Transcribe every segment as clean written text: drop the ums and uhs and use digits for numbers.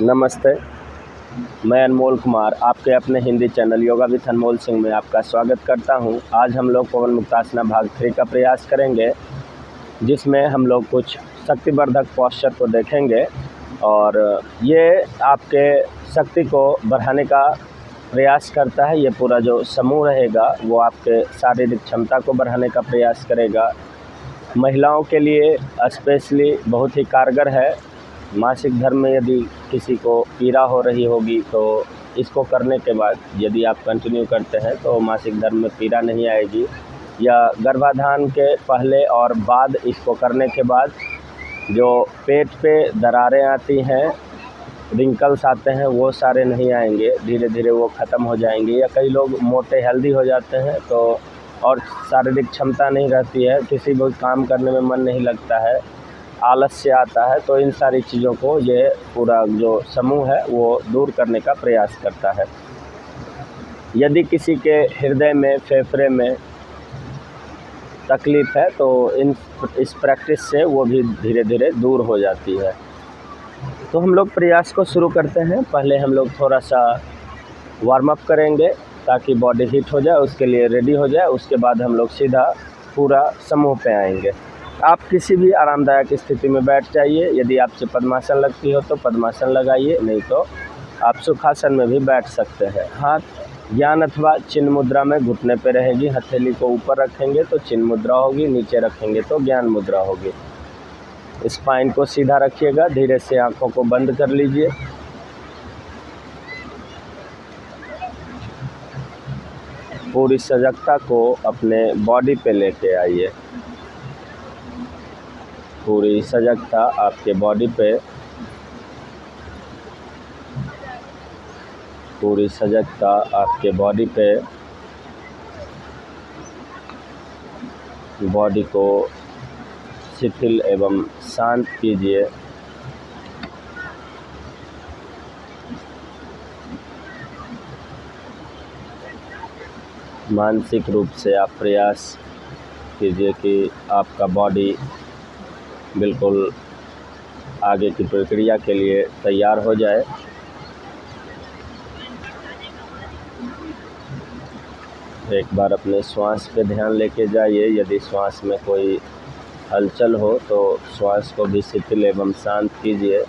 नमस्ते, मैं अनमोल कुमार आपके अपने हिंदी चैनल योगा विथ अनमोल सिंह में आपका स्वागत करता हूं। आज हम लोग पवन मुक्तासना भाग 3 का प्रयास करेंगे, जिसमें हम लोग कुछ शक्तिवर्धक पोस्चर को देखेंगे और ये आपके शक्ति को बढ़ाने का प्रयास करता है। ये पूरा जो समूह रहेगा वो आपके शारीरिक क्षमता को बढ़ाने का प्रयास करेगा। महिलाओं के लिए स्पेशली बहुत ही कारगर है। मासिक धर्म में यदि किसी को पीड़ा हो रही होगी तो इसको करने के बाद यदि आप कंटिन्यू करते हैं तो मासिक धर्म में पीड़ा नहीं आएगी। या गर्भाधान के पहले और बाद इसको करने के बाद जो पेट पे दरारें आती हैं, रिंकल्स आते हैं, वो सारे नहीं आएंगे, धीरे धीरे वो ख़त्म हो जाएंगे। या कई लोग मोटे हेल्दी हो जाते हैं तो और शारीरिक क्षमता नहीं रहती है, किसी भी काम करने में मन नहीं लगता है, आलस्य आता है, तो इन सारी चीज़ों को ये पूरा जो समूह है वो दूर करने का प्रयास करता है। यदि किसी के हृदय में, फेफड़े में तकलीफ़ है तो इस प्रैक्टिस से वो भी धीरे धीरे दूर हो जाती है। तो हम लोग प्रयास को शुरू करते हैं। पहले हम लोग थोड़ा सा वार्म अप करेंगे ताकि बॉडी हीट हो जाए, उसके लिए रेडी हो जाए। उसके बाद हम लोग सीधा पूरा समूह पे आएंगे। आप किसी भी आरामदायक स्थिति में बैठ जाइए। यदि आपसे पद्मासन लगती हो तो पद्मासन लगाइए, नहीं तो आप सुखासन में भी बैठ सकते हैं। हाथ ज्ञान अथवा चिन्ह मुद्रा में घुटने पे रहेगी। हथेली को ऊपर रखेंगे तो चिन्ह मुद्रा होगी, नीचे रखेंगे तो ज्ञान मुद्रा होगी। स्पाइन को सीधा रखिएगा। धीरे से आंखों को बंद कर लीजिए। पूरी सजगता को अपने बॉडी पे लेके आइए। पूरी सजगता आपके बॉडी पे, पूरी सजगता आपके बॉडी पे। बॉडी को शिथिल एवं शांत कीजिए। मानसिक रूप से आप प्रयास कीजिए कि आपका बॉडी बिल्कुल आगे की प्रक्रिया के लिए तैयार हो जाए। एक बार अपने श्वास पे ध्यान लेके जाइए। यदि श्वास में कोई हलचल हो तो श्वास को भी शिथिल एवं शांत कीजिए।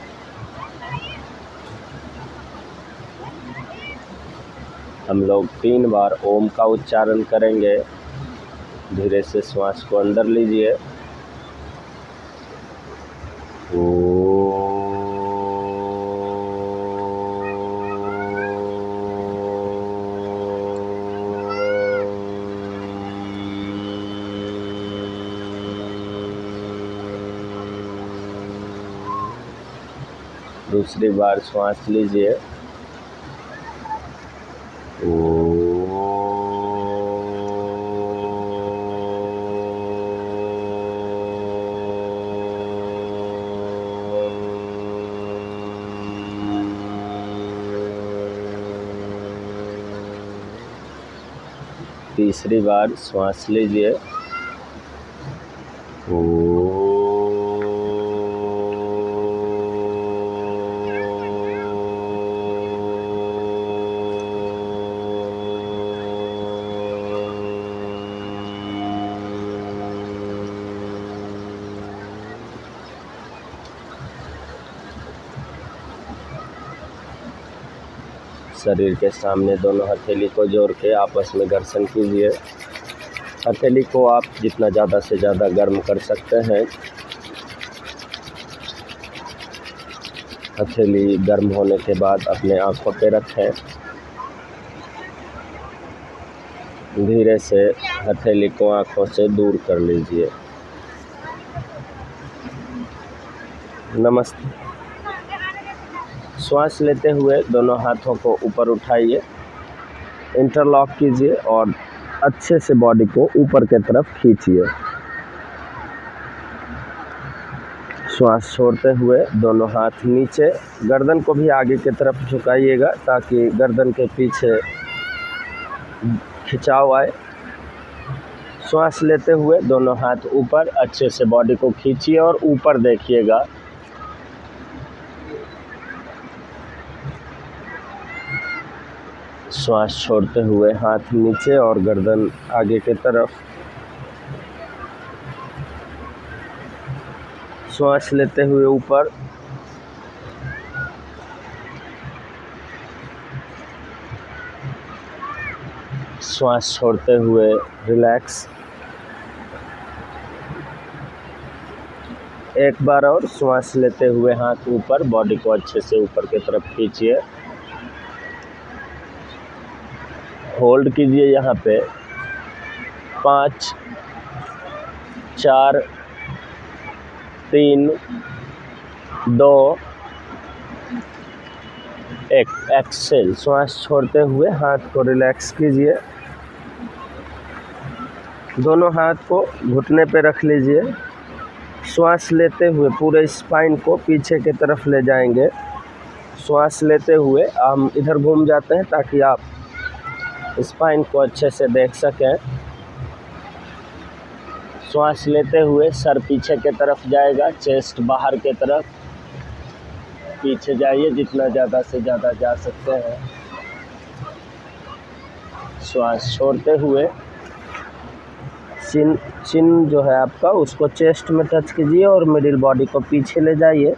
हम लोग 3 बार ओम का उच्चारण करेंगे। धीरे से श्वास को अंदर लीजिए। दूसरी बार श्वास लीजिए। तीसरी बार श्वास लीजिए। शरीर के सामने दोनों हथेली को जोड़ के आपस में घर्षण कीजिए। हथेली को आप जितना ज़्यादा से ज़्यादा गर्म कर सकते हैं। हथेली गर्म होने के बाद अपने आंखों पे रखें। धीरे से हथेली को आंखों से दूर कर लीजिए। नमस्ते। श्वास लेते हुए दोनों हाथों को ऊपर उठाइए, इंटरलॉक कीजिए और अच्छे से बॉडी को ऊपर की तरफ खींचिए। श्वास छोड़ते हुए दोनों हाथ नीचे, गर्दन को भी आगे की तरफ झुकाइएगा ताकि गर्दन के पीछे खिंचाव आए। श्वास लेते हुए दोनों हाथ ऊपर, अच्छे से बॉडी को खींचिए और ऊपर देखिएगा। श्वास छोड़ते हुए हाथ नीचे और गर्दन आगे की तरफ। श्वास लेते हुए ऊपर, श्वास छोड़ते हुए रिलैक्स। एक बार और श्वास लेते हुए हाथ ऊपर, बॉडी को अच्छे से ऊपर की तरफ खींचिए, होल्ड कीजिए यहाँ पे 5 4 3 2 1। एक्सेल। श्वास छोड़ते हुए हाथ को रिलैक्स कीजिए, दोनों हाथ को घुटने पे रख लीजिए। श्वास लेते हुए पूरे स्पाइन को पीछे की तरफ ले जाएंगे। श्वास लेते हुए हम इधर घूम जाते हैं ताकि आप स्पाइन को अच्छे से देख सकें। श्वास लेते हुए सर पीछे की तरफ जाएगा, चेस्ट बाहर की तरफ। पीछे जाइए जितना ज़्यादा से ज़्यादा जा सकते हैं। श्वास छोड़ते हुए चिन जो है आपका, उसको चेस्ट में टच कीजिए और मिडिल बॉडी को पीछे ले जाइए।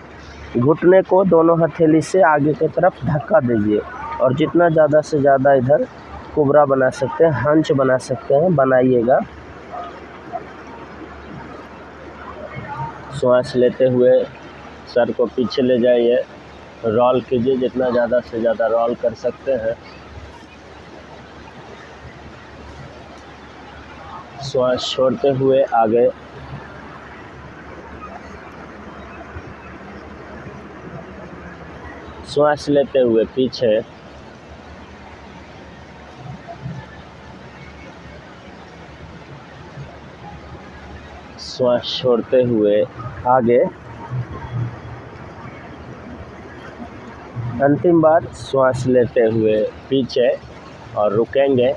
घुटने को दोनों हथेली से आगे की तरफ धक्का दीजिए और जितना ज़्यादा से ज़्यादा इधर कुबरा बना सकते हैं, हंच बना सकते हैं, बनाइएगा। श्वास लेते हुए सर को पीछे ले जाइए, रोल कीजिए जितना ज़्यादा से ज़्यादा रोल कर सकते हैं। श्वास छोड़ते हुए आगे, श्वास लेते हुए पीछे, श्वास छोड़ते हुए आगे। अंतिम बार श्वास लेते हुए पीछे और रुकेंगे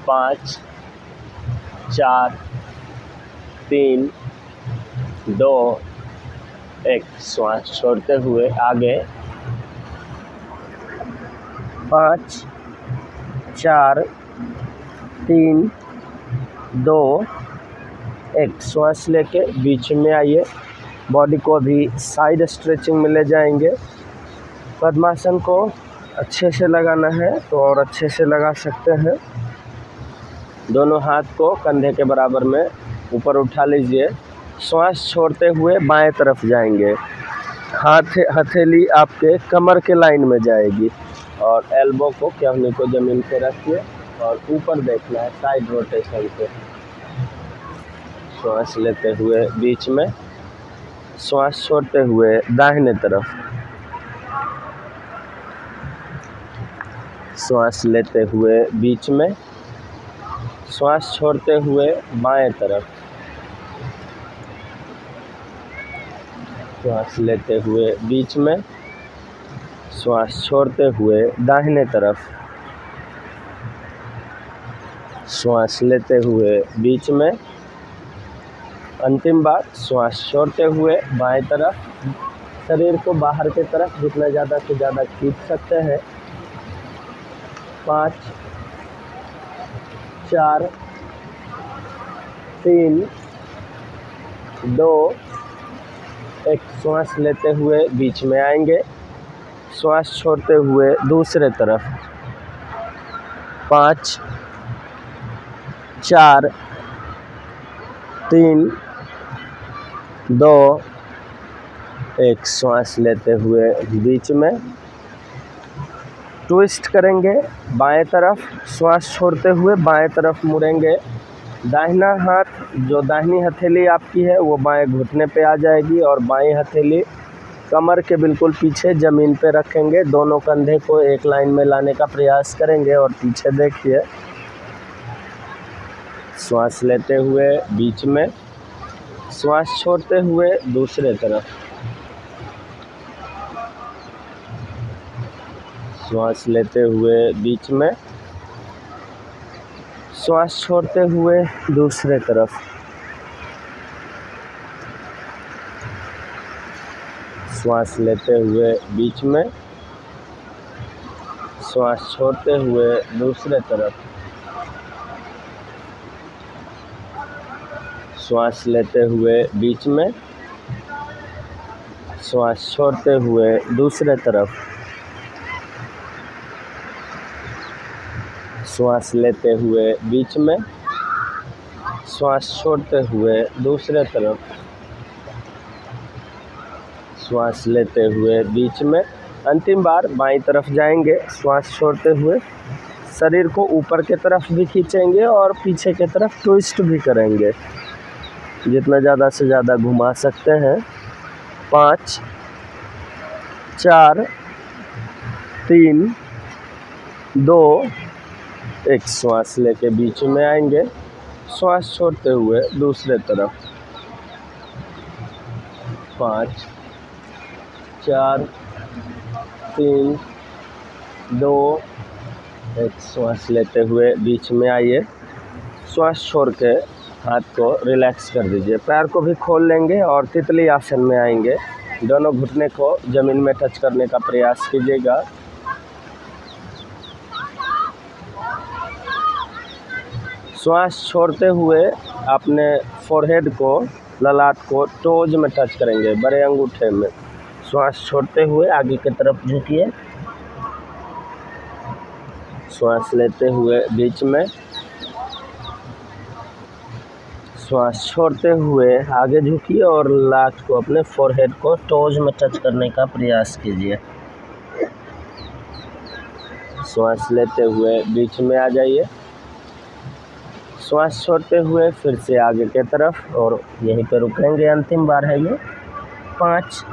5 4 3 2 1। श्वास छोड़ते हुए आगे 5 4 3 2 1। श्वास लेके बीच में आइए, बॉडी को भी साइड स्ट्रेचिंग में ले जाएंगे। पद्मासन को अच्छे से लगाना है तो और अच्छे से लगा सकते हैं। दोनों हाथ को कंधे के बराबर में ऊपर उठा लीजिए। श्वास छोड़ते हुए बाएं तरफ जाएंगे, हथेली आपके कमर के लाइन में जाएगी और एल्बो को, केहनी को ज़मीन पे रखिए और ऊपर देखना है साइड रोटेशन पे। श्वास लेते हुए बीच में, श्वास छोड़ते हुए दाहिने तरफ। श्वास लेते हुए बीच में, श्वास छोड़ते हुए बाएं तरफ। श्वास लेते हुए बीच में, श्वास छोड़ते हुए दाहिने तरफ। श्वास लेते हुए बीच में, अंतिम बार श्वास छोड़ते हुए बाएं तरफ। शरीर को बाहर की तरफ जितना ज़्यादा से ज़्यादा खींच सकते हैं। 5 4 3 2 1। श्वास लेते हुए बीच में आएंगे, श्वास छोड़ते हुए दूसरे तरफ। 5 4 3 2 1। श्वास लेते हुए बीच में ट्विस्ट करेंगे बाएं तरफ। श्वास छोड़ते हुए बाएं तरफ मुड़ेंगे। दाहिना हाथ, जो दाहिनी हथेली आपकी है वो बाएं घुटने पे आ जाएगी और बाएं हथेली कमर के बिल्कुल पीछे ज़मीन पे रखेंगे। दोनों कंधे को एक लाइन में लाने का प्रयास करेंगे और पीछे देखिए। श्वास लेते हुए बीच में, श्वास छोड़ते हुए दूसरे तरफ। श्वास लेते हुए बीच में, श्वास छोड़ते हुए दूसरे तरफ। श्वास लेते हुए बीच में, श्वास छोड़ते हुए दूसरे तरफ, श्वास लेते हुए बीच में, श्वास छोड़ते हुए दूसरे तरफ, श्वास लेते हुए बीच में, श्वास छोड़ते हुए दूसरे तरफ, श्वास लेते हुए बीच में। अंतिम बार बाईं तरफ जाएंगे श्वास छोड़ते हुए, शरीर को ऊपर की तरफ भी खींचेंगे और पीछे की तरफ ट्विस्ट भी करेंगे, जितना ज़्यादा से ज़्यादा घुमा सकते हैं। 5 4 3 2 1। श्वास लेके बीच में आएंगे, श्वास छोड़ते हुए दूसरे तरफ। 5 4 3 2 1। श्वास लेते हुए बीच में आइए, श्वास छोड़ के हाथ को रिलैक्स कर दीजिए। पैर को भी खोल लेंगे और तितली आसन में आएंगे। दोनों घुटने को ज़मीन में टच करने का प्रयास कीजिएगा। श्वास छोड़ते हुए अपने फोरहेड को, ललाट को टोज में टच करेंगे, बड़े अंगूठे में। श्वास छोड़ते हुए आगे की तरफ झुकिए, श्वास लेते हुए बीच में, श्वास छोड़ते हुए आगे झुकिए और लाट को, अपने फोरहेड को टोज में टच करने का प्रयास कीजिए। श्वास लेते हुए बीच में आ जाइए, श्वास छोड़ते हुए फिर से आगे की तरफ और यहीं पे रुकेंगे। अंतिम बार है ये। 5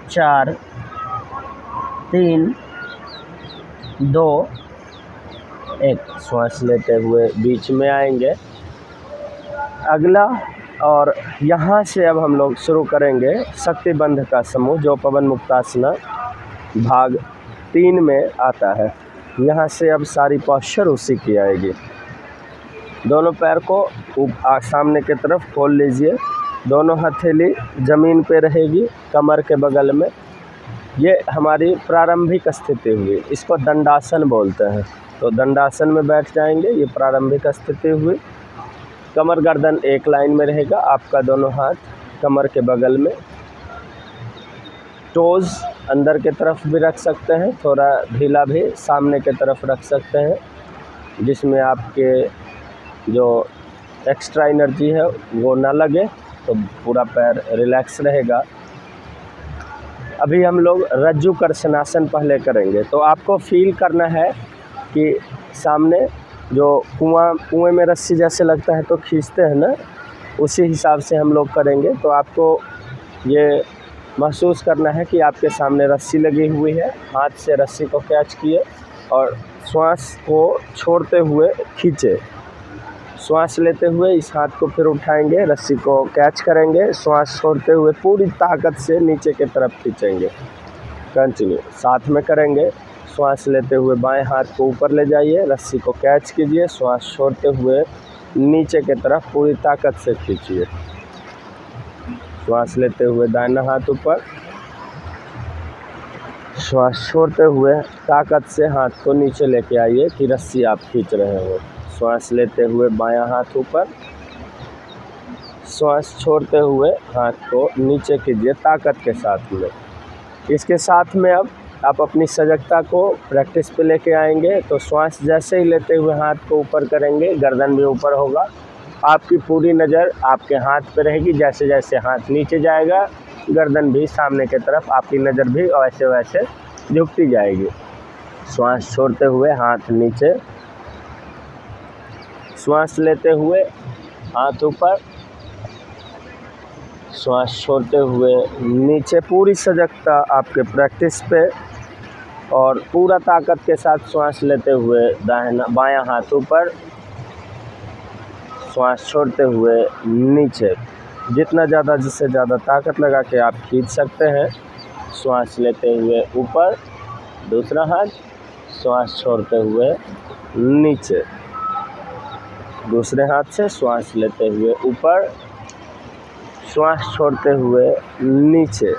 4 3 2 1। श्वास लेते हुए बीच में आएंगे। अगला और यहाँ से अब हम लोग शुरू करेंगे शक्ति बंध का समूह, जो पवन मुक्तासना भाग 3 में आता है। यहाँ से अब सारी पॉस्चर उसी की आएगी। दोनों पैर को सामने की तरफ खोल लीजिए, दोनों हथेली ज़मीन पे रहेगी कमर के बगल में। ये हमारी प्रारंभिक स्थिति हुई, इसको दंडासन बोलते हैं। तो दंडासन में बैठ जाएंगे, ये प्रारंभिक स्थिति हुई। कमर गर्दन एक लाइन में रहेगा, आपका दोनों हाथ कमर के बगल में। टोज़ अंदर के तरफ भी रख सकते हैं, थोड़ा ढीला भी सामने के तरफ रख सकते हैं, जिसमें आपके जो एक्स्ट्रा एनर्जी है वो ना लगे, तो पूरा पैर रिलैक्स रहेगा। अभी हम लोग रज्जु कर्षणासन पहले करेंगे। तो आपको फील करना है कि सामने जो कुएं में रस्सी जैसे लगता है तो खींचते हैं ना, उसी हिसाब से हम लोग करेंगे। तो आपको ये महसूस करना है कि आपके सामने रस्सी लगी हुई है, हाथ से रस्सी को कैच किए और श्वास को छोड़ते हुए खींचे। श्वास लेते हुए इस हाथ को फिर उठाएंगे, रस्सी को कैच करेंगे, श्वास छोड़ते हुए पूरी ताकत से नीचे की तरफ खींचेंगे। कंटिन्यू साथ में करेंगे। श्वास लेते हुए बाएं हाथ को ऊपर ले जाइए, रस्सी को कैच कीजिए, श्वास छोड़ते हुए नीचे की तरफ पूरी ताकत से खींचिए। श्वास लेते हुए दाहिना हाथ ऊपर, श्वास छोड़ते हुए ताकत से हाथ को नीचे लेके आइए कि रस्सी आप खींच रहे हो। श्वास लेते हुए बायां हाथ ऊपर, श्वास छोड़ते हुए हाथ को नीचे कीजिए ताकत के साथ में। इसके साथ में अब आप अपनी सजगता को प्रैक्टिस पे लेके आएंगे। तो श्वास जैसे ही लेते हुए हाथ को ऊपर करेंगे, गर्दन भी ऊपर होगा, आपकी पूरी नज़र आपके हाथ पे रहेगी। जैसे जैसे हाथ नीचे जाएगा, गर्दन भी सामने की तरफ, आपकी नज़र भी वैसे वैसे झुकती जाएगी। श्वास छोड़ते हुए हाथ नीचे, श्वास लेते हुए हाथ ऊपर, श्वास छोड़ते हुए नीचे। पूरी सजगता आपके प्रैक्टिस पे और पूरा ताकत के साथ श्वास लेते हुए बायां हाथ ऊपर, श्वास छोड़ते हुए नीचे। जितना ज़्यादा, जिससे ज़्यादा ताकत लगा के आप खींच सकते हैं। श्वास लेते हुए ऊपर, दूसरा हाथ, श्वास छोड़ते हुए नीचे। दूसरे हाथ से श्वास लेते हुए ऊपर, श्वास छोड़ते हुए नीचे।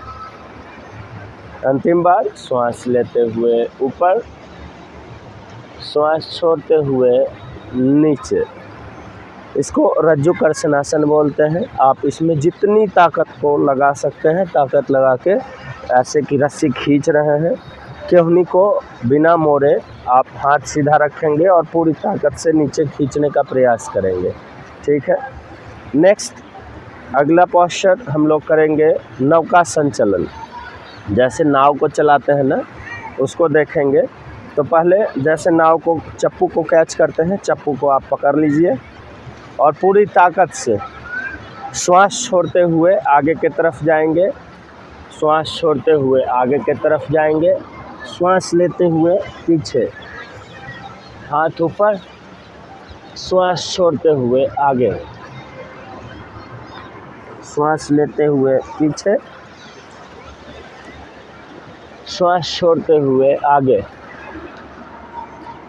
अंतिम बार श्वास लेते हुए ऊपर, श्वास छोड़ते हुए नीचे। इसको रज्जुकर्षणासन बोलते हैं। आप इसमें जितनी ताकत को लगा सकते हैं, ताकत लगा के ऐसे कि रस्सी खींच रहे हैं, केहनी को बिना मोड़े आप हाथ सीधा रखेंगे और पूरी ताकत से नीचे खींचने का प्रयास करेंगे। ठीक है। नेक्स्ट अगला पोस्चर हम लोग करेंगे नौका संचलन। जैसे नाव को चलाते हैं ना, उसको देखेंगे। तो पहले जैसे नाव को चप्पू को कैच करते हैं, चप्पू को आप पकड़ लीजिए और पूरी ताकत से श्वास छोड़ते हुए आगे की तरफ जाएंगे। श्वास छोड़ते हुए आगे की तरफ जाएंगे। श्वास लेते हुए पीछे, हाथ ऊपर, श्वास छोड़ते हुए आगे। श्वास लेते हुए पीछे, श्वास छोड़ते हुए आगे।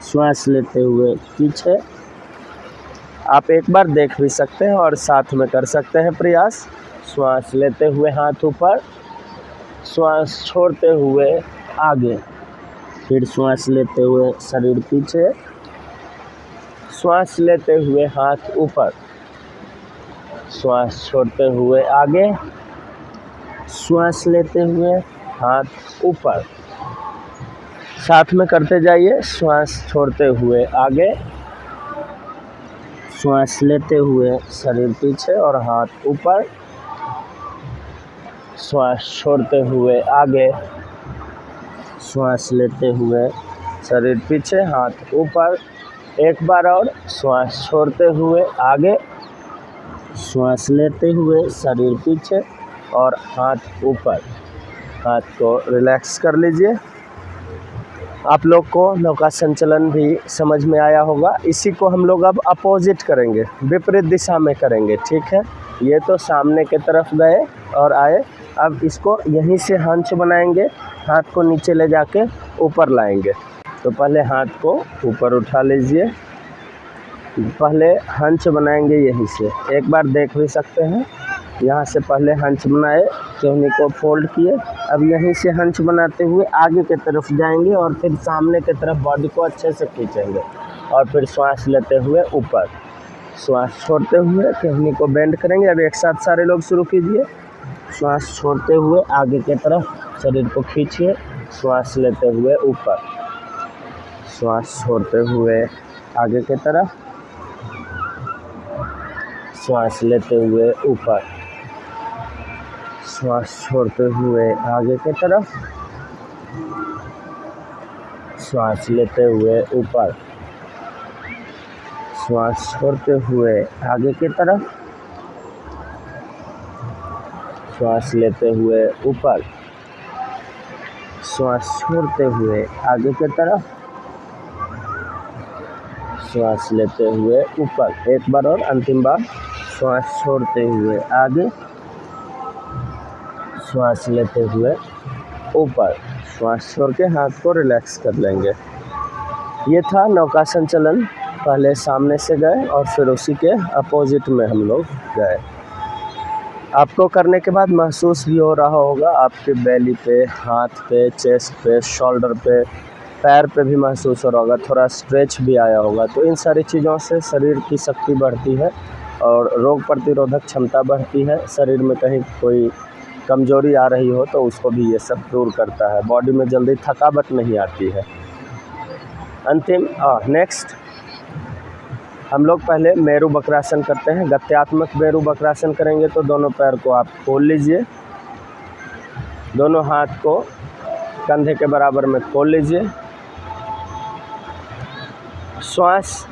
श्वास लेते हुए पीछे। आप एक बार देख भी सकते हैं और साथ में कर सकते हैं प्रयास। श्वास लेते हुए हाथ ऊपर, श्वास छोड़ते हुए आगे, फिर श्वास लेते हुए शरीर पीछे, श्वास लेते हुए हाथ ऊपर, श्वास छोड़ते हुए आगे, श्वास लेते हुए हाथ ऊपर। साथ में करते जाइए। श्वास छोड़ते हुए आगे, श्वास लेते हुए शरीर पीछे और हाथ ऊपर, श्वास छोड़ते हुए आगे, श्वास लेते हुए शरीर पीछे, हाथ ऊपर। एक बार और। श्वास छोड़ते हुए आगे, श्वास लेते हुए शरीर पीछे और हाथ ऊपर। हाथ को रिलैक्स कर लीजिए। आप लोग को नौका संचलन भी समझ में आया होगा। इसी को हम लोग अब अपोजिट करेंगे, विपरीत दिशा में करेंगे। ठीक है। ये तो सामने की तरफ गए और आए। अब इसको यहीं से हंस बनाएंगे। हाथ को नीचे ले जाके ऊपर लाएंगे। तो पहले हाथ को ऊपर उठा लीजिए। पहले हंस बनाएंगे यहीं से। एक बार देख भी सकते हैं। यहाँ से पहले हंस बनाए, केहनी को फोल्ड किए। अब यहीं से हंस बनाते हुए आगे की तरफ जाएंगे और फिर सामने की तरफ बॉडी को अच्छे से खींचेंगे और फिर श्वास लेते हुए ऊपर, श्वास छोड़ते हुए केहनी को बेंड करेंगे। अब एक साथ सारे लोग शुरू कीजिए। श्वास छोड़ते हुए आगे की तरफ शरीर को खींचिए, श्वास लेते हुए ऊपर, श्वास छोड़ते हुए आगे की तरफ, श्वास लेते हुए ऊपर, श्वास छोड़ते हुए आगे की तरफ, श्वास लेते हुए ऊपर, श्वास छोड़ते हुए आगे की तरफ, श्वास लेते हुए ऊपर, श्वास छोड़ते हुए आगे की तरफ, श्वास लेते हुए ऊपर। एक बार और, अंतिम बार। श्वास छोड़ते हुए आगे, श्वास लेते हुए ऊपर। श्वास छोड़ के हाथ को रिलैक्स कर लेंगे। ये था नौका संचलन। पहले सामने से गए और फिर उसी के अपोजिट में हम लोग गए। आपको करने के बाद महसूस भी हो रहा होगा आपके बेली पे, हाथ पे, चेस्ट पे, शोल्डर पे, पैर पे भी महसूस हो रहा होगा। थोड़ा स्ट्रेच भी आया होगा। तो इन सारी चीज़ों से शरीर की शक्ति बढ़ती है और रोग प्रतिरोधक क्षमता बढ़ती है। शरीर में कहीं कोई कमजोरी आ रही हो तो उसको भी ये सब दूर करता है। बॉडी में जल्दी थकावट नहीं आती है। अंतिम नेक्स्ट हम लोग पहले मेरू वक्रासन करते हैं। गत्यात्मक मेरू वक्रासन करेंगे। तो दोनों पैर को आप खोल लीजिए, दोनों हाथ को कंधे के बराबर में खोल लीजिए। श्वास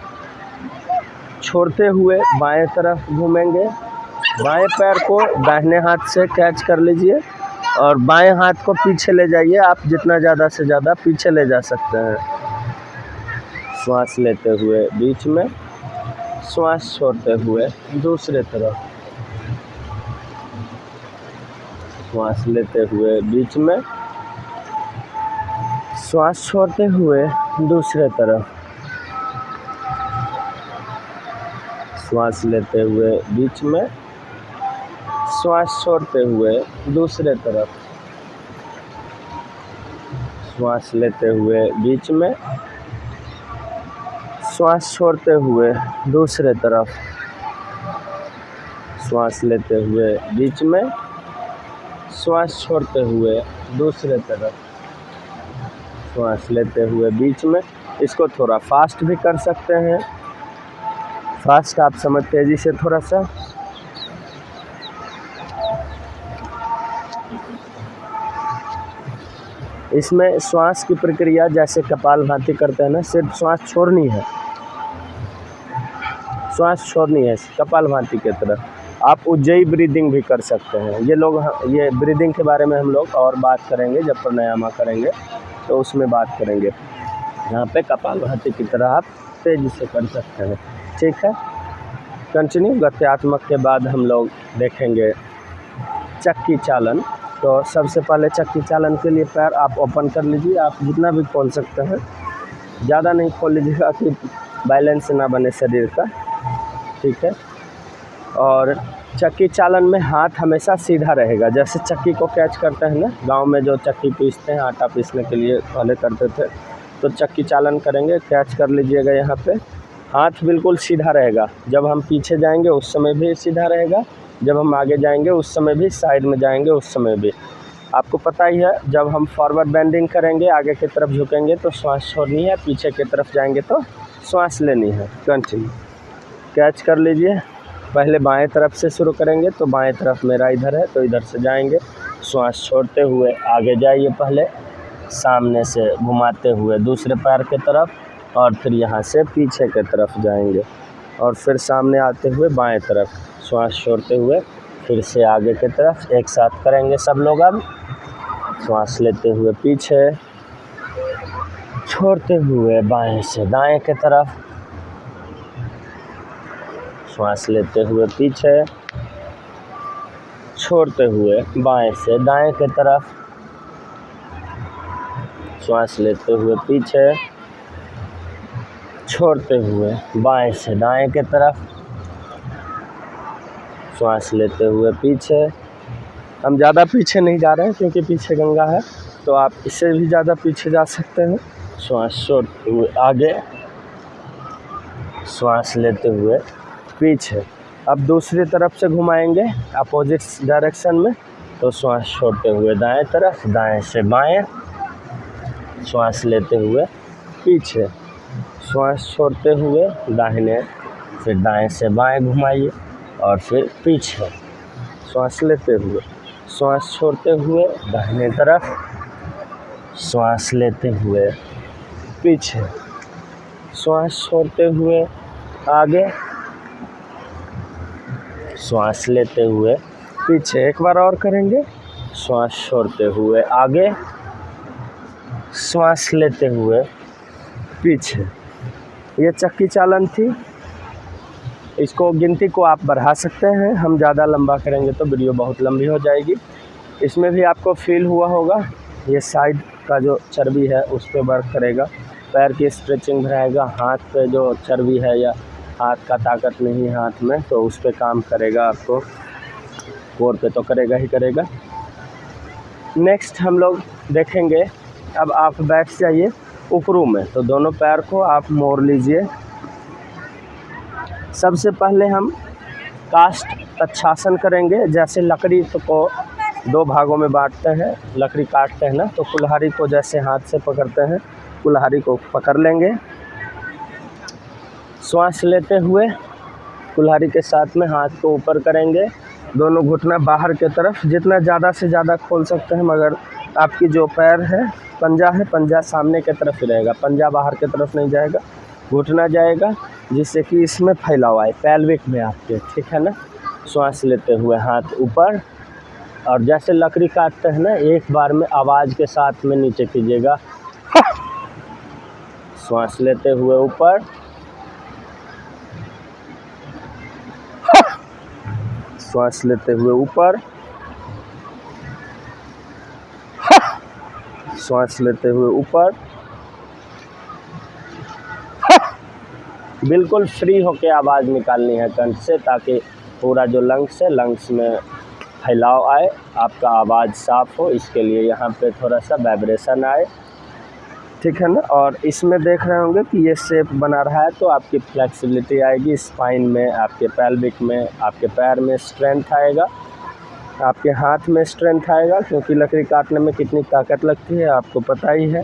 छोड़ते हुए बाएं तरफ घूमेंगे। बाएं पैर को दाहिने हाथ से कैच कर लीजिए और बाएं हाथ को पीछे ले जाइए। आप जितना ज़्यादा से ज़्यादा पीछे ले जा सकते हैं। श्वास लेते हुए बीच में, श्वास छोड़ते हुए दूसरे तरफ, श्वास लेते हुए बीच में, श्वास छोड़ते हुए दूसरे तरफ, श्वास लेते हुए बीच में, श्वास छोड़ते हुए दूसरे तरफ, श्वास लेते हुए बीच में, श्वास छोड़ते हुए दूसरे तरफ, श्वास लेते हुए बीच में, श्वास छोड़ते हुए दूसरे तरफ, श्वास लेते हुए बीच में। इसको थोड़ा फास्ट भी कर सकते हैं, फास्ट आप समझ तेज़ी से थोड़ा सा। इसमें श्वास की प्रक्रिया जैसे कपालभाति करते हैं ना, सिर्फ श्वास छोड़नी है, श्वास छोड़नी है कपालभाति की तरह। आप उज्जयी ब्रीदिंग भी कर सकते हैं। ये ब्रीदिंग के बारे में हम लोग और बात करेंगे जब प्राणायाम करेंगे तो उसमें बात करेंगे। यहाँ पे कपालभाति की तरह आप तेज़ी से कर सकते हैं। ठीक है, कंटिन्यू। गत्यात्मक के बाद हम लोग देखेंगे चक्की चालन। तो सबसे पहले चक्की चालन के लिए पैर आप ओपन कर लीजिए, आप जितना भी खोल सकते हैं, ज़्यादा नहीं खोल लीजिएगा कि बैलेंस ना बने शरीर का। ठीक है, और चक्की चालन में हाथ हमेशा सीधा रहेगा। जैसे चक्की को कैच करते हैं ना, गांव में जो चक्की पीसते हैं, आटा पीसने के लिए पहले करते थे, तो चक्की चालन करेंगे, कैच कर लीजिएगा। यहाँ पे हाथ बिल्कुल सीधा रहेगा। जब हम पीछे जाएंगे उस समय भी सीधा रहेगा, जब हम आगे जाएंगे उस समय भी, साइड में जाएंगे उस समय भी। आपको पता ही है, जब हम फॉरवर्ड बेंडिंग करेंगे, आगे की तरफ झुकेंगे तो श्वास छोड़नी है, पीछे की तरफ जाएंगे तो श्वास लेनी है। कंटिन्यू, कैच कर लीजिए। पहले बाएं तरफ से शुरू करेंगे, तो बाएं तरफ मेरा इधर है तो इधर से जाएंगे, श्वास छोड़ते हुए आगे जाइए, पहले सामने से घुमाते हुए दूसरे पैर के तरफ, और फिर यहाँ से पीछे के तरफ जाएंगे, और फिर सामने आते हुए बाएं तरफ, श्वास छोड़ते हुए फिर से आगे की तरफ। एक साथ करेंगे सब लोग। अब श्वास लेते हुए पीछे, छोड़ते हुए बाएं से दाएं की तरफ, श्वास लेते हुए पीछे, छोड़ते हुए बाएं से दाएं की तरफ, श्वास लेते हुए पीछे, छोड़ते हुए बाएं से दाएं की तरफ, श्वास लेते हुए पीछे। हम ज़्यादा पीछे नहीं जा रहे हैं क्योंकि पीछे गंगा है, तो आप इससे भी ज़्यादा पीछे जा सकते हैं। श्वास छोड़ते हुए आगे, श्वास लेते हुए पीछे। अब दूसरी तरफ से घुमाएंगे अपोजिट डायरेक्शन में, तो श्वास छोड़ते हुए दाएं तरफ, दाएं से बाएं, श्वास लेते हुए पीछे, श्वास छोड़ते हुए दाहिने, फिर दाएं से बाएं घुमाइए, और फिर पीछे, श्वास लेते हुए, श्वास छोड़ते हुए दाहिने तरफ, श्वास लेते हुए पीछे, श्वास छोड़ते हुए आगे, श्वास लेते हुए पीछे। एक बार और करेंगे, श्वास छोड़ते हुए आगे, श्वास लेते हुए पीछे। ये चक्की चालन थी। इसको गिनती को आप बढ़ा सकते हैं, हम ज़्यादा लंबा करेंगे तो वीडियो बहुत लंबी हो जाएगी। इसमें भी आपको फील हुआ होगा, ये साइड का जो चर्बी है उस पर वर्क करेगा, पैर की स्ट्रेचिंग बढ़ाएगा, हाथ पे जो चर्बी है या हाथ का ताकत नहीं है हाथ में, तो उस पर काम करेगा। आपको कोर पे तो करेगा ही करेगा। नेक्स्ट हम लोग देखेंगे, अब आप बैठ जाइए उकरू में, तो दोनों पैर को आप मोड़ लीजिए। सबसे पहले हम काष्ठ तक्षासन करेंगे। जैसे लकड़ी को दो भागों में बांटते हैं, लकड़ी काटते हैं ना, तो कुल्हाड़ी को जैसे हाथ से पकड़ते हैं, कुल्हाड़ी को पकड़ लेंगे। श्वास लेते हुए कुल्हाड़ी के साथ में हाथ को ऊपर करेंगे, दोनों घुटना बाहर की तरफ, जितना ज़्यादा से ज़्यादा खोल सकते हैं, मगर आपकी जो पैर है, पंजा है, पंजा सामने की तरफ ही रहेगा, पंजा बाहर की तरफ नहीं जाएगा, घुटना जाएगा, जिससे कि इसमें फैलाव आए पेल्विक में आपके। ठीक है ना। श्वास लेते हुए हाथ ऊपर, और जैसे लकड़ी काटते हैं ना, एक बार में आवाज़ के साथ में नीचे कीजिएगा। श्वास लेते हुए ऊपर, श्वास लेते हुए ऊपर, श्वास लेते हुए ऊपर। बिल्कुल फ्री होके आवाज़ निकालनी है कंठ से, ताकि पूरा जो लंग्स है, लंग्स में फैलाव आए, आपका आवाज़ साफ़ हो। इसके लिए यहाँ पे थोड़ा सा वाइब्रेशन आए। ठीक है ना। और इसमें देख रहे होंगे कि ये शेप बना रहा है, तो आपकी फ्लेक्सिबिलिटी आएगी स्पाइन में, आपके पेल्विक में, आपके पैर में स्ट्रेंथ आएगा, आपके हाथ में स्ट्रेंथ आएगा, क्योंकि लकड़ी काटने में कितनी ताकत लगती है आपको पता ही है।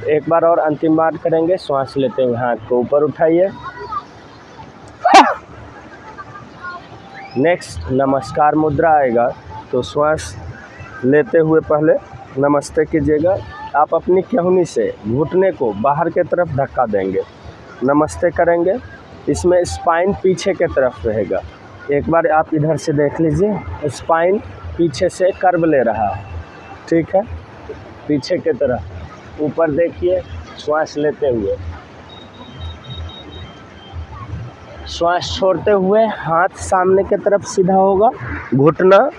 एक बार और अंतिम बार करेंगे, श्वास लेते हुए हाथ को ऊपर उठाइए। नेक्स्ट नमस्कार मुद्रा आएगा, तो श्वास लेते हुए पहले नमस्ते कीजिएगा। आप अपनी केहनी से घुटने को बाहर के तरफ धक्का देंगे, नमस्ते करेंगे। इसमें स्पाइन पीछे के तरफ रहेगा। एक बार आप इधर से देख लीजिए, स्पाइन पीछे से कर्व ले रहा है, ठीक है, पीछे के तरफ। ऊपर देखिए, श्वास लेते हुए, श्वास छोड़ते हुए हाथ सामने की तरफ सीधा होगा, घुटना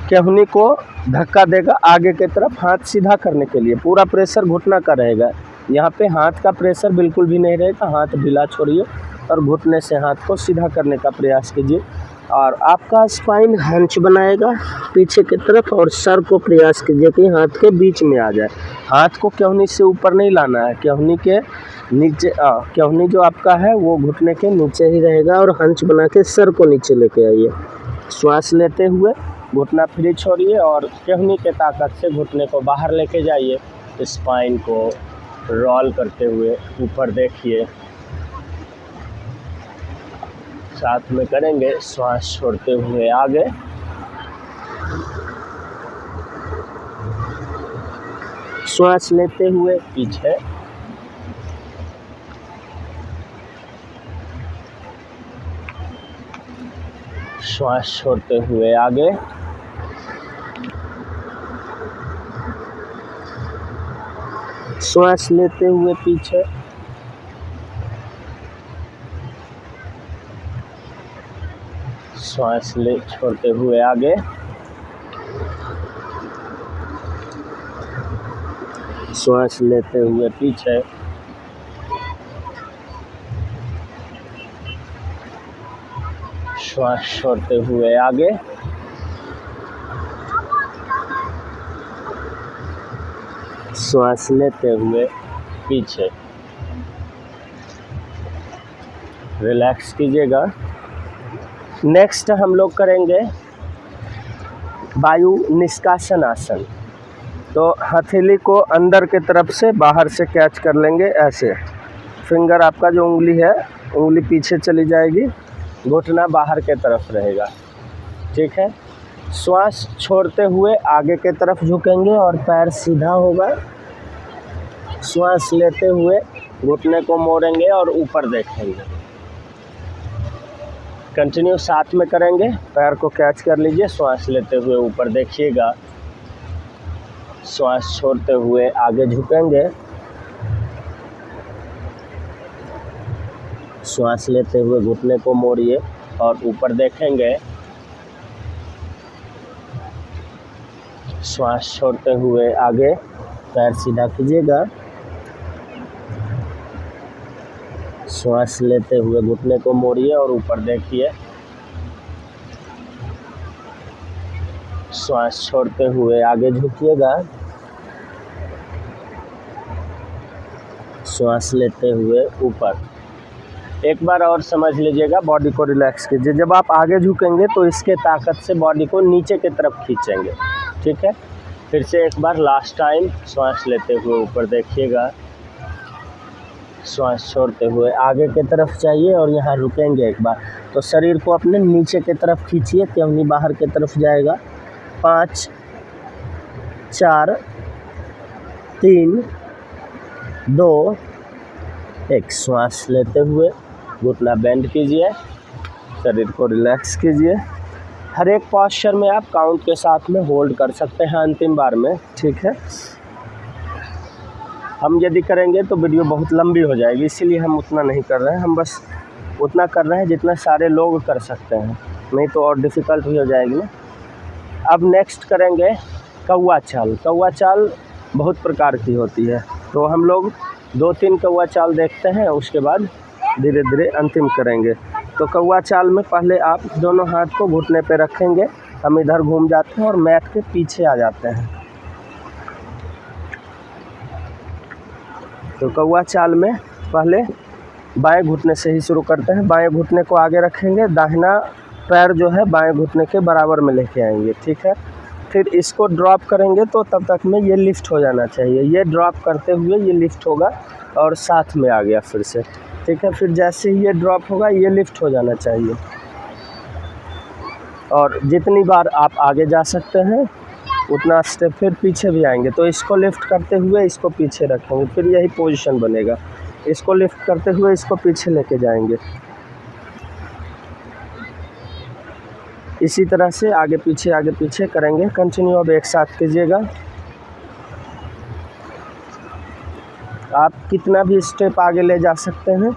केहनी को धक्का देगा आगे की तरफ हाथ सीधा करने के लिए। पूरा प्रेशर घुटना का रहेगा, यहाँ पे हाथ का प्रेशर बिल्कुल भी नहीं रहेगा। हाथ ढीला छोड़िए और घुटने से हाथ को सीधा करने का प्रयास कीजिए। और आपका स्पाइन हंच बनाएगा पीछे की तरफ, और सर को प्रयास कीजिए कि हाथ के बीच में आ जाए। हाथ को केहनी से ऊपर नहीं लाना है, केहनी के नीचे, केहनी जो आपका है वो घुटने के नीचे ही रहेगा, और हंच बना के सर को नीचे लेके आइए। श्वास लेते हुए घुटना फ्री छोड़िए और केहनी के ताकत से घुटने को बाहर लेके जाइए। स्पाइन को रोल करते हुए ऊपर देखिए, साथ में करेंगे श्वास छोड़ते हुए आगे, श्वास लेते हुए पीछे, श्वास छोड़ते हुए आगे, श्वास लेते हुए पीछे, श्वास ले छोड़ते हुए आगे, श्वास लेते हुए पीछे, श्वास छोड़ते हुए आगे, श्वास लेते हुए पीछे। रिलैक्स कीजिएगा। नेक्स्ट हम लोग करेंगे वायु निष्कासन आसन। तो हथेली को अंदर के तरफ से बाहर से कैच कर लेंगे ऐसे। फिंगर आपका जो उंगली है, उंगली पीछे चली जाएगी, घुटना बाहर के तरफ रहेगा, ठीक है। श्वास छोड़ते हुए आगे के तरफ झुकेंगे और पैर सीधा होगा। श्वास लेते हुए घुटने को मोड़ेंगे और ऊपर देखेंगे। कंटिन्यू साथ में करेंगे। पैर को कैच कर लीजिए, श्वास लेते हुए ऊपर देखिएगा, श्वास छोड़ते हुए आगे झुकेंगे, श्वास लेते हुए घुटने को मोड़िए और ऊपर देखेंगे, श्वास छोड़ते हुए आगे, पैर सीधा कीजिएगा, श्वास लेते हुए घुटने को मोड़िए और ऊपर देखिए, श्वास छोड़ते हुए आगे झुकिएगा, श्वास लेते हुए ऊपर। एक बार और समझ लीजिएगा, बॉडी को रिलैक्स कीजिए। जब आप आगे झुकेंगे तो इसके ताकत से बॉडी को नीचे की तरफ खींचेंगे, ठीक है। फिर से एक बार लास्ट टाइम, श्वास लेते हुए ऊपर देखिएगा, श्वास छोड़ते हुए आगे की तरफ जाइए और यहाँ रुकेंगे एक बार। तो शरीर को अपने नीचे की तरफ खींचिए, केहनी बाहर की तरफ जाएगा। 5 4 3 2 1। श्वास लेते हुए घुटना बेंड कीजिए, शरीर को रिलैक्स कीजिए। हर एक पॉस्चर में आप काउंट के साथ में होल्ड कर सकते हैं अंतिम बार में, ठीक है। हम यदि करेंगे तो वीडियो बहुत लंबी हो जाएगी, इसीलिए हम उतना नहीं कर रहे हैं। हम बस उतना कर रहे हैं जितना सारे लोग कर सकते हैं, नहीं तो और डिफ़िकल्ट भी हो जाएगी ना। अब नेक्स्ट करेंगे कौवा चाल। कौवा चाल बहुत प्रकार की होती है, तो हम लोग 2-3 कौवा चाल देखते हैं, उसके बाद धीरे धीरे अंतिम करेंगे। तो कौवा चाल में पहले आप दोनों हाथ को घुटने पे रखेंगे, हम इधर घूम जाते हैं और मैट के पीछे आ जाते हैं। तो कौवा चाल में पहले बाएं घुटने से ही शुरू करते हैं। बाएं घुटने को आगे रखेंगे, दाहिना पैर जो है बाएं घुटने के बराबर में लेके आएंगे, ठीक है। फिर इसको ड्रॉप करेंगे तो तब तक में ये लिफ्ट हो जाना चाहिए। ये ड्रॉप करते हुए ये लिफ्ट होगा और साथ में आ गया फिर से, ठीक है। फिर जैसे ही ये ड्रॉप होगा ये लिफ्ट हो जाना चाहिए। और जितनी बार आप आगे जा सकते हैं उतना स्टेप फिर पीछे भी आएंगे। तो इसको लिफ्ट करते हुए इसको पीछे रखेंगे, फिर यही पोजीशन बनेगा। इसको लिफ्ट करते हुए इसको पीछे लेके जाएंगे। इसी तरह से आगे पीछे करेंगे। कंटिन्यू अब एक साथ कीजिएगा। आप कितना भी स्टेप आगे ले जा सकते हैं।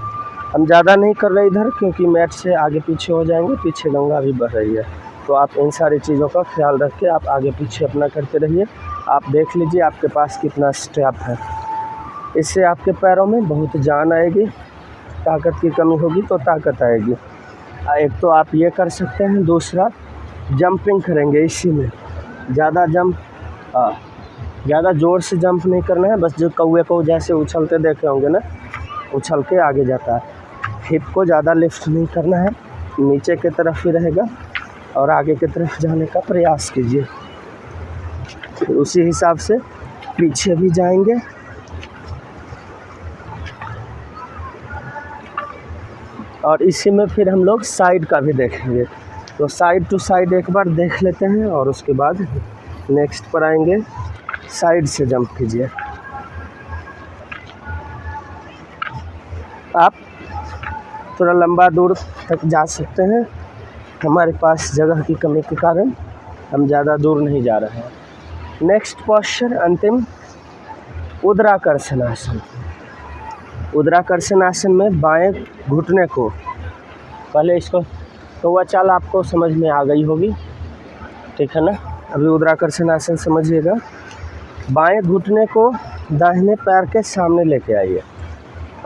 हम ज़्यादा नहीं कर रहे इधर, क्योंकि मैट से आगे पीछे हो जाएंगे, पीछे गंगा भी बह रही है। तो आप इन सारी चीज़ों का ख्याल रख के आप आगे पीछे अपना करते रहिए। आप देख लीजिए आपके पास कितना स्टेप है। इससे आपके पैरों में बहुत जान आएगी। ताकत की कमी होगी तो ताकत आएगी। एक तो आप ये कर सकते हैं, दूसरा जंपिंग करेंगे। इसी में ज़्यादा ज़ोर से जंप नहीं करना है, बस जो कौवे को जैसे उछलते देखे होंगे ना, उछल के आगे जाता है। हिप को ज़्यादा लिफ्ट नहीं करना है, नीचे की तरफ ही रहेगा और आगे की तरफ जाने का प्रयास कीजिए। फिर उसी हिसाब से पीछे भी जाएंगे। और इसी में फिर हम लोग साइड का भी देखेंगे। तो साइड टू साइड एक बार देख लेते हैं और उसके बाद नेक्स्ट पर आएंगे। साइड से जंप कीजिए। आप थोड़ा लंबा दूर तक जा सकते हैं। हमारे पास जगह की कमी के कारण हम ज़्यादा दूर नहीं जा रहे हैं। नेक्स्ट पोस्चर, अंतिम उद्राकर्षण आसन। उद्राकर्षण आसन में बाएं घुटने को, पहले इसको कौवा चाल आपको समझ में आ गई होगी, ठीक है ना। अभी उद्राकर्षण आसन समझिएगा। बाएं घुटने को दाहिने पैर के सामने लेके आइए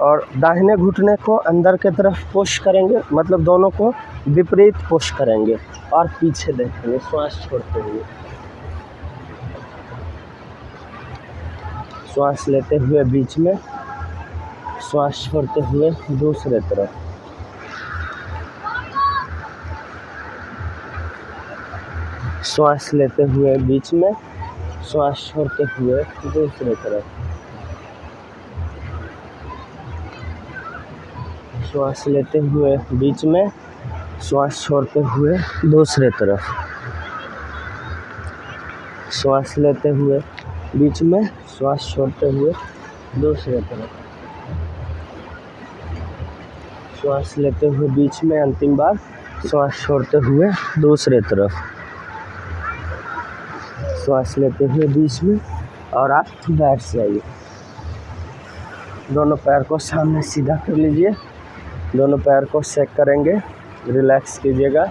और दाहिने घुटने को अंदर के तरफ पुश करेंगे, मतलब दोनों को विपरीत पुश करेंगे और पीछे देखेंगे श्वास छोड़ते हुए। श्वास लेते हुए बीच में, श्वास छोड़ते हुए दूसरे तरफ। श्वास लेते हुए बीच में, श्वास छोड़ते हुए दूसरे तरफ। श्वास लेते हुए बीच में, श्वास छोड़ते हुए दूसरे तरफ। श्वास लेते हुए बीच में, श्वास छोड़ते हुए दूसरे तरफ। श्वास लेते हुए बीच में, अंतिम बार श्वास छोड़ते हुए दूसरे तरफ। श्वास लेते हुए बीच में और आप बैठ जाइए। दोनों पैर को सामने सीधा कर लीजिए। दोनों पैर को सेक करेंगे, रिलैक्स कीजिएगा।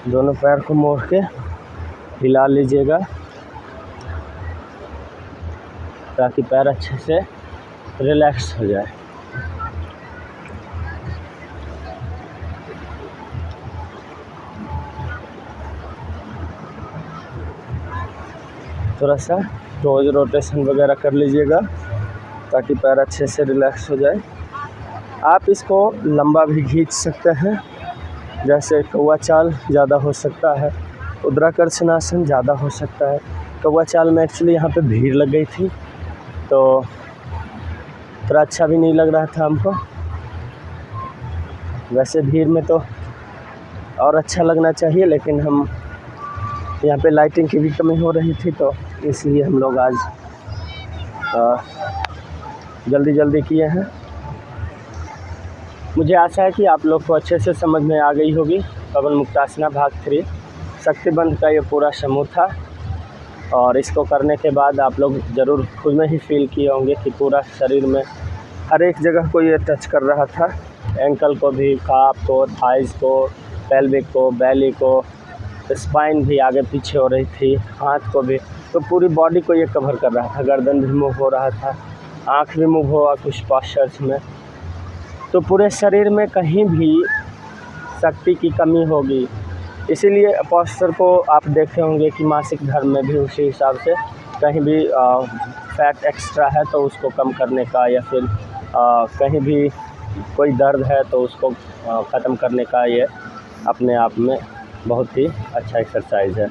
दोनों पैर को मोड़ के हिला लीजिएगा ताकि पैर अच्छे से रिलैक्स हो जाए। थोड़ा सा टोज रोटेशन वगैरह कर लीजिएगा ताकि पैर अच्छे से रिलैक्स हो जाए। आप इसको लंबा भी खींच सकते हैं, जैसे कौवा चाल ज़्यादा हो सकता है, उद्राकर्षण आसन ज़्यादा हो सकता है। कौवा चाल में एक्चुअली यहाँ पे भीड़ लग गई थी तो थोड़ा अच्छा भी नहीं लग रहा था हमको। वैसे भीड़ में तो और अच्छा लगना चाहिए, लेकिन हम यहाँ पे लाइटिंग की भी कमी हो रही थी तो इसलिए हम लोग आज जल्दी किए हैं। मुझे आशा है कि आप लोग को अच्छे से समझ में आ गई होगी। पवन मुक्तासना भाग 3 शक्तिबंध का ये पूरा समूह था और इसको करने के बाद आप लोग ज़रूर खुद में ही फील किए होंगे कि पूरा शरीर में हर एक जगह को ये टच कर रहा था। एंकल को भी, काफ को, थाइस को, पेल्विक को, बैली को, स्पाइन भी आगे पीछे हो रही थी, हाथ को भी, तो पूरी बॉडी को ये कवर कर रहा था। गर्दन भी मूव हो रहा था, आँख भी मूव हुआ कुछ पोस्चर्स में। तो पूरे शरीर में कहीं भी शक्ति की कमी होगी, इसीलिए पोस्चर को आप देखे होंगे कि मासिक धर्म में भी उसी हिसाब से कहीं भी फैट एक्स्ट्रा है तो उसको कम करने का, या फिर कहीं भी कोई दर्द है तो उसको ख़त्म करने का ये अपने आप में बहुत ही अच्छा एक्सरसाइज है।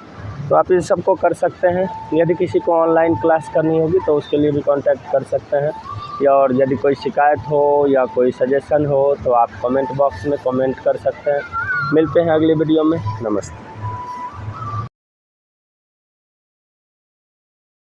तो आप इस सबको कर सकते हैं। यदि किसी को ऑनलाइन क्लास करनी होगी तो उसके लिए भी कांटेक्ट कर सकते हैं, या और यदि कोई शिकायत हो या कोई सजेशन हो तो आप कमेंट बॉक्स में कमेंट कर सकते हैं। मिलते हैं अगली वीडियो में। नमस्ते।